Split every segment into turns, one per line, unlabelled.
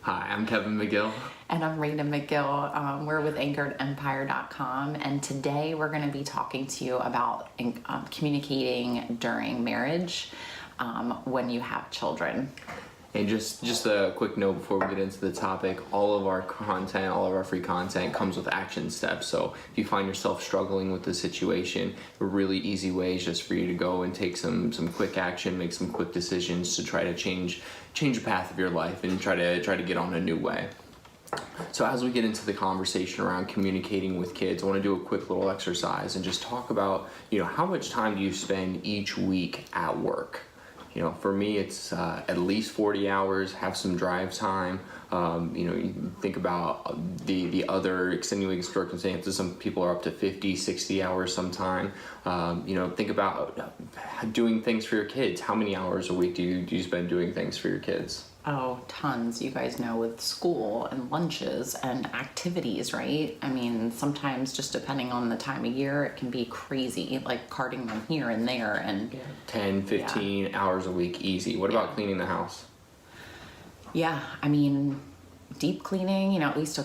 Hi, I'm Kevin McGill.
And I'm Rita McGill. We're with anchoredempire.com, and today we're going to be talking to you about communicating during marriage when you have children.
And just a quick note before we get into the topic, all of our content, all of our free content comes with action steps. So if you find yourself struggling with the situation, a really easy way is just for you to go and take some quick action, make some quick decisions to try to change the path of your life and try to get on a new way. So as we get into the conversation around communicating with kids, I want to do a quick little exercise and just talk about, how much time do you spend each week at work? For me, it's at least 40 hours, have some drive time. You think about the other extenuating circumstances. Some people are up to 50, 60 hours sometime. Think about doing things for your kids. How many hours a week do you spend doing things for your kids?
Oh, tons. You guys know, with school and lunches and activities, right? I mean, sometimes just depending on the time of year, it can be crazy, like carting them here and there. And
10, 15 hours a week, easy. What about cleaning the house?
Yeah, I mean, deep cleaning, at least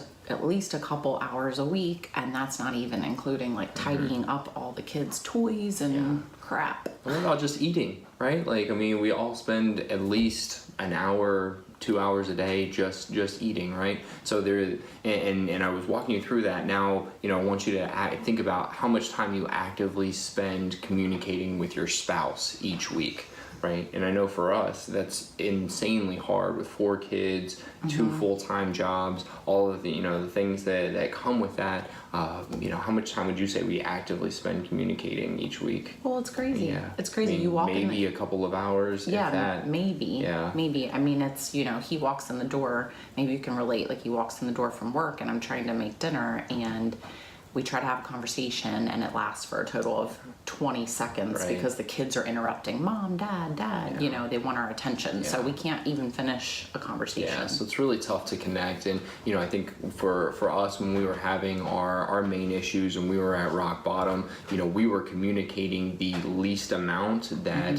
a couple hours a week, and that's not even including like tidying up all the kids' toys and crap.
What about just eating, right? We all spend at least an hour, 2 hours a day just eating, right? So and I was walking you through that. Now, I want you to think about how much time you actively spend communicating with your spouse each week. Right. And I know for us, that's insanely hard with 4 kids, 2 full-time jobs, all of the things that come with that. How much time would you say we actively spend communicating each week?
Well, it's crazy.
Yeah.
It's crazy. You walk in.
Maybe a couple of hours.
Yeah,
if that.
maybe.
Yeah.
Maybe. I mean, it's, he walks in the door. Maybe you can relate. Like, he walks in the door from work, and I'm trying to make dinner, and we try to have a conversation, and it lasts for a total of 20 seconds because the kids are interrupting. Mom, Dad. They want our attention. So we can't even finish a conversation.
Yeah, so it's really tough to connect. And, I think for us, when we were having our main issues and we were at rock bottom, we were communicating the least amount that,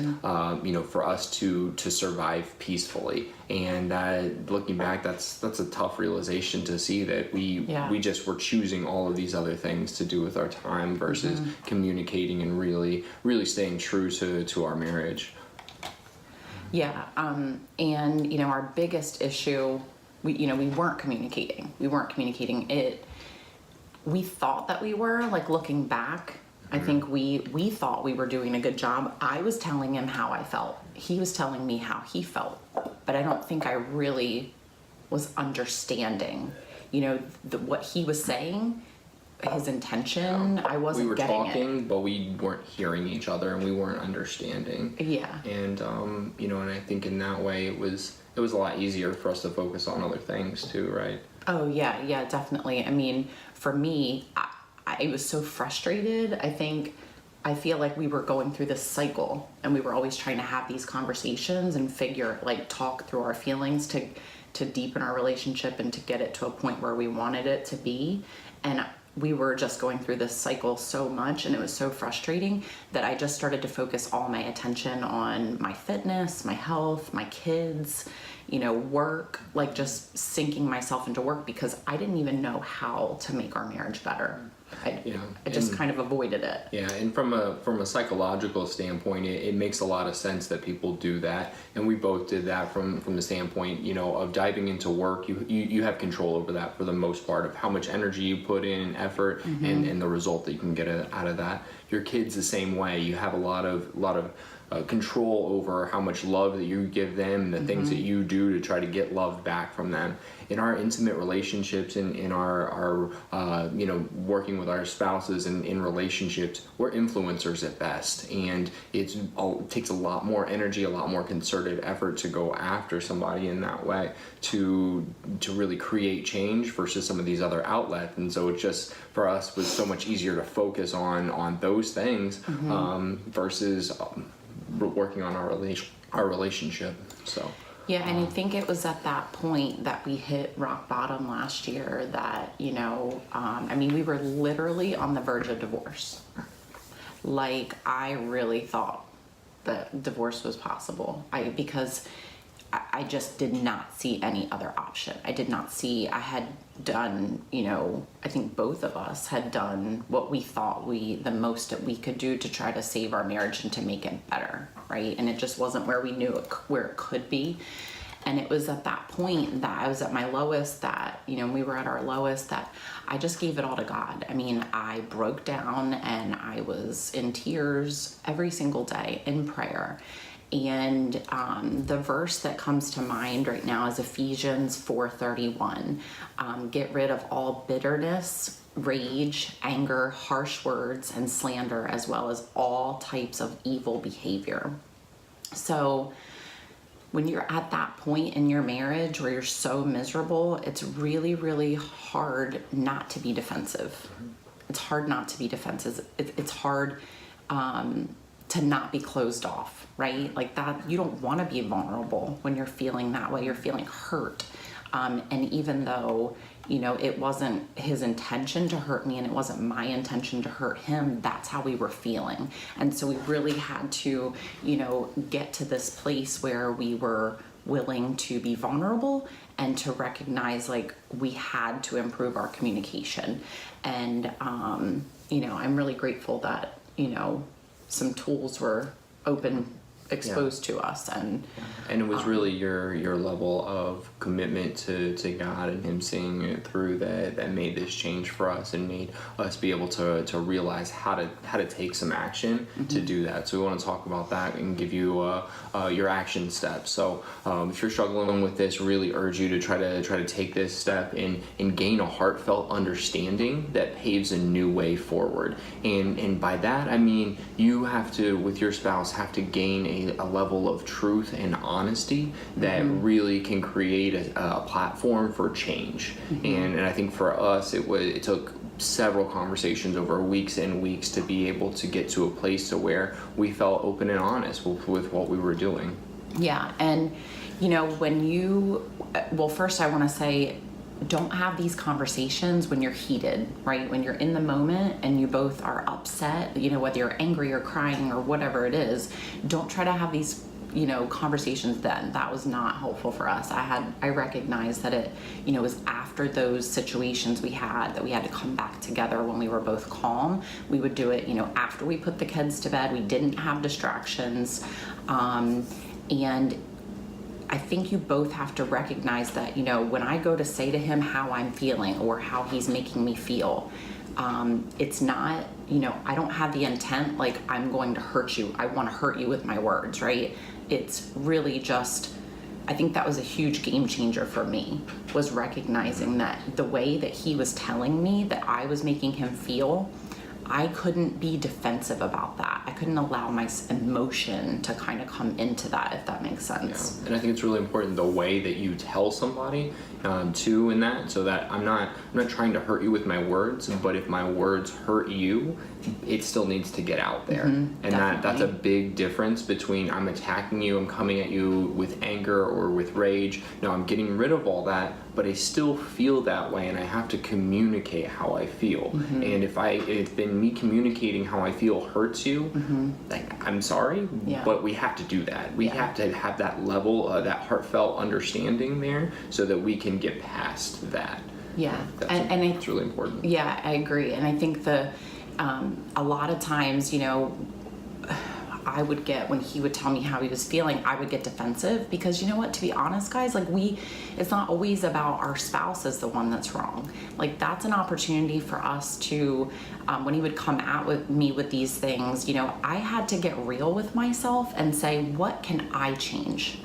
for us to survive peacefully. And looking back, that's a tough realization to see that we just were choosing all of these other things to do with our time versus communicating and really staying true to our marriage.
Yeah, and our biggest issue, we weren't communicating. We weren't communicating it. We thought that we were, like, looking back. I think we thought we were doing a good job. I was telling him how I felt. He was telling me how he felt. But I don't think I really was understanding, what he was saying, his intention. I wasn't getting it.
We were talking, but we weren't hearing each other, and we weren't understanding.
Yeah.
And, and I think in that way it was a lot easier for us to focus on other things too, right?
Oh, yeah, definitely. I mean, for me, I was so frustrated. I feel like we were going through this cycle, and we were always trying to have these conversations and talk through our feelings to deepen our relationship and to get it to a point where we wanted it to be. And we were just going through this cycle so much, and it was so frustrating that I just started to focus all my attention on my fitness, my health, my kids, work, like just sinking myself into work because I didn't even know how to make our marriage better. I just kind of avoided it. Yeah,
and from a psychological standpoint, it makes a lot of sense that people do that, and we both did that from the standpoint, of diving into work. You have control over that for the most part, of how much energy you put in, effort, and the result that you can get out of that. Your kids the same way. You have a lot of control over how much love that you give them and the things that you do to try to get love back from them. In our intimate relationships, in our working with our spouses and in relationships, we're influencers at best, and it takes a lot more energy, a lot more concerted effort to go after somebody in that way to really create change versus some of these other outlets. And so it just, for us, was so much easier to focus on those things versus working on our relationship. So
yeah, and I think it was at that point that we hit rock bottom last year that, we were literally on the verge of divorce. Like, I really thought that divorce was possible. Because I just did not see any other option. I did not see, I had done, I think both of us had done what we thought the most that we could do to try to save our marriage and to make it better, right? And it just wasn't where we knew where it could be. And it was at that point that I was at my lowest, that, we were at our lowest, that I just gave it all to God. I mean, I broke down and I was in tears every single day in prayer. And the verse that comes to mind right now is Ephesians 4:31. Get rid of all bitterness, rage, anger, harsh words, and slander, as well as all types of evil behavior. So when you're at that point in your marriage where you're so miserable, it's really, really hard not to be defensive. It's hard not to be defensive. It's hard to not be closed off, right? Like that, you don't want to be vulnerable when you're feeling that way. You're feeling hurt. And even though, it wasn't his intention to hurt me and it wasn't my intention to hurt him, that's how we were feeling. And so we really had to, get to this place where we were willing to be vulnerable and to recognize like we had to improve our communication. And, I'm really grateful that, some tools were exposed to us, and
it was really your level of commitment to God and him seeing it through that made this change for us and made us be able to realize how to take some action to do that. So we want to talk about that and give you your action steps. So if you're struggling with this, really urge you to try to take this step and gain a heartfelt understanding that paves a new way forward. And by that I mean you have to, with your spouse, have to gain a level of truth and honesty that really can create a platform for change. And I think for us it took several conversations over weeks and weeks to be able to get to a place to where we felt open and honest with what we were doing.
Yeah. And first I want to say, don't have these conversations when you're heated, right? When you're in the moment and you both are upset, whether you're angry or crying or whatever it is, don't try to have these, conversations then. That was not helpful for us. I recognized that it, was after those situations we had to come back together when we were both calm. We would do it, after we put the kids to bed. We didn't have distractions. And I think you both have to recognize that, when I go to say to him how I'm feeling or how he's making me feel, it's not, I don't have the intent like I'm going to hurt you. I want to hurt you with my words, right? It's really just, I think that was a huge game changer for me, was recognizing that the way that he was telling me that I was making him feel, I couldn't be defensive about that. I couldn't allow my emotion to kind of come into that, if that makes sense.
Yeah. And I think it's really important the way that you tell somebody too in that, so that I'm not trying to hurt you with my words, but if my words hurt you, it still needs to get out there. And that's a big difference between I'm attacking you, I'm coming at you with anger or with rage. No, I'm getting rid of all that, but I still feel that way and I have to communicate how I feel. And if then me communicating how I feel hurts you, like, I'm sorry, but we have to do that. We have to have that level, that heartfelt understanding there so that we can get past that.
Yeah.
It's really important.
Yeah, I agree. And I think a lot of times, I would get, when he would tell me how he was feeling, I would get defensive because, to be honest, guys, like it's not always about our spouse as the one that's wrong. Like, that's an opportunity for us to, when he would come at me with these things, I had to get real with myself and say, what can I change?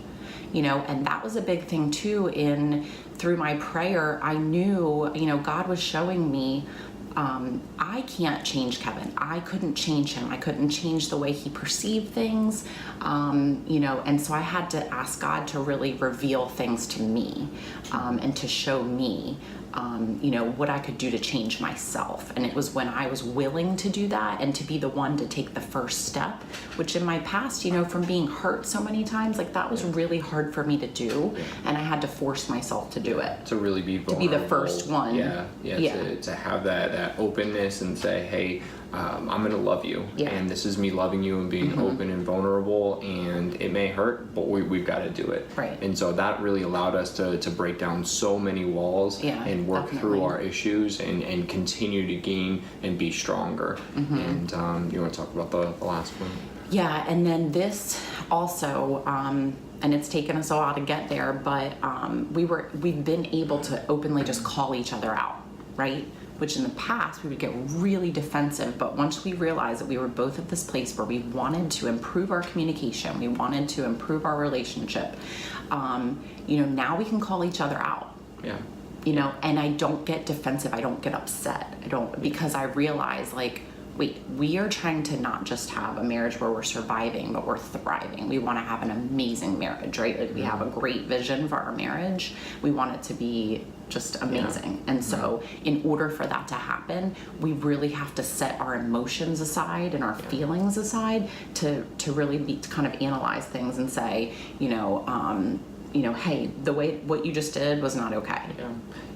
And that was a big thing too. Through my prayer, I knew, God was showing me, I can't change Kevin. I couldn't change him. I couldn't change the way he perceived things, and so I had to ask God to really reveal things to me, and to show me, what I could do to change myself. And it was when I was willing to do that and to be the one to take the first step, which in my past, from being hurt so many times, like that was really hard for me to do. And I had to force myself to do it.
To really be vulnerable.
To be the first one.
To have that openness and say, hey, I'm gonna love you,
Yeah.
and this is me loving you and being open and vulnerable, and it may hurt, but we've got to do it.
Right.
And so that really allowed us to break down so many walls
Yeah,
and work
definitely.
through our issues and continue to gain and be stronger. And you want to talk about the last one?
Yeah, and then this also, and it's taken us a while to get there, but we've been able to openly just call each other out, right? Which in the past we would get really defensive, but once we realized that we were both at this place where we wanted to improve our communication, we wanted to improve our relationship, now we can call each other out.
Yeah.
And I don't get defensive, I don't get upset, because I realize, like, wait, we are trying to not just have a marriage where we're surviving, but we're thriving. We want to have an amazing marriage, right? Like, we have a great vision for our marriage. We want it to be just amazing. And so in order for that to happen, we really have to set our emotions aside and our feelings aside to really to kind of analyze things and say, hey, what you just did was not okay.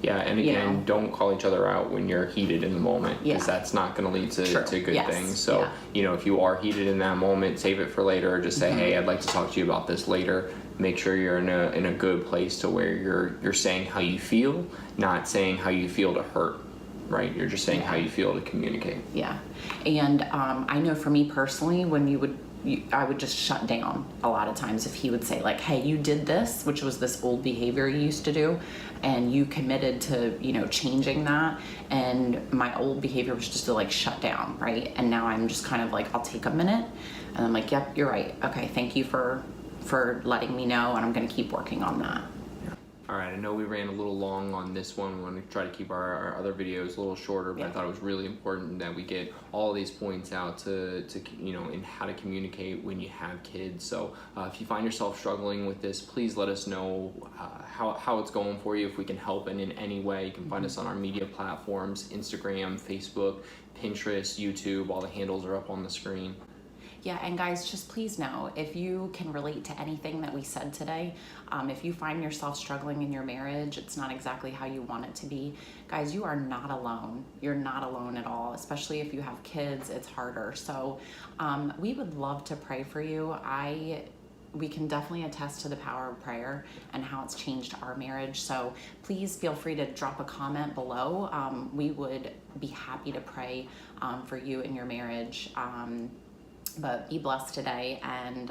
Yeah, and again, don't call each other out when you're heated in the moment, because that's not going to lead to good things. So, if you are heated in that moment, save it for later. Just say, hey, I'd like to talk to you about this later. Make sure you're in a good place to where you're saying how you feel, not saying how you feel to hurt, right? You're just saying how you feel to communicate.
Yeah, and I know for me personally, when I would just shut down a lot of times if he would say, like, hey, you did this, which was this old behavior you used to do, and you committed to, changing that. And my old behavior was just to, like, shut down, right? And now I'm just kind of like, I'll take a minute, and I'm like, yep, you're right. Okay, thank you for letting me know, and I'm going to keep working on that.
All right, I know we ran a little long on this one. We want to try to keep our other videos a little shorter, but I thought it was really important that we get all these points out to in how to communicate when you have kids. So if you find yourself struggling with this, please let us know how it's going for you. If we can help in any way, you can find us on our media platforms: Instagram, Facebook, Pinterest, YouTube. All the handles are up on the screen.
Yeah, and guys, just please know, if you can relate to anything that we said today, if you find yourself struggling in your marriage, it's not exactly how you want it to be, guys, you are not alone. You're not alone at all, especially if you have kids, it's harder. So we would love to pray for you. We can definitely attest to the power of prayer and how it's changed our marriage. So please feel free to drop a comment below. We would be happy to pray for you in your marriage. But be blessed today, and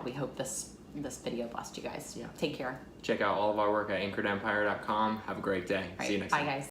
we hope this video blessed you guys. Take care.
Check out all of our work at anchoredempire.com. Have a great day. See you next time.
Bye, guys.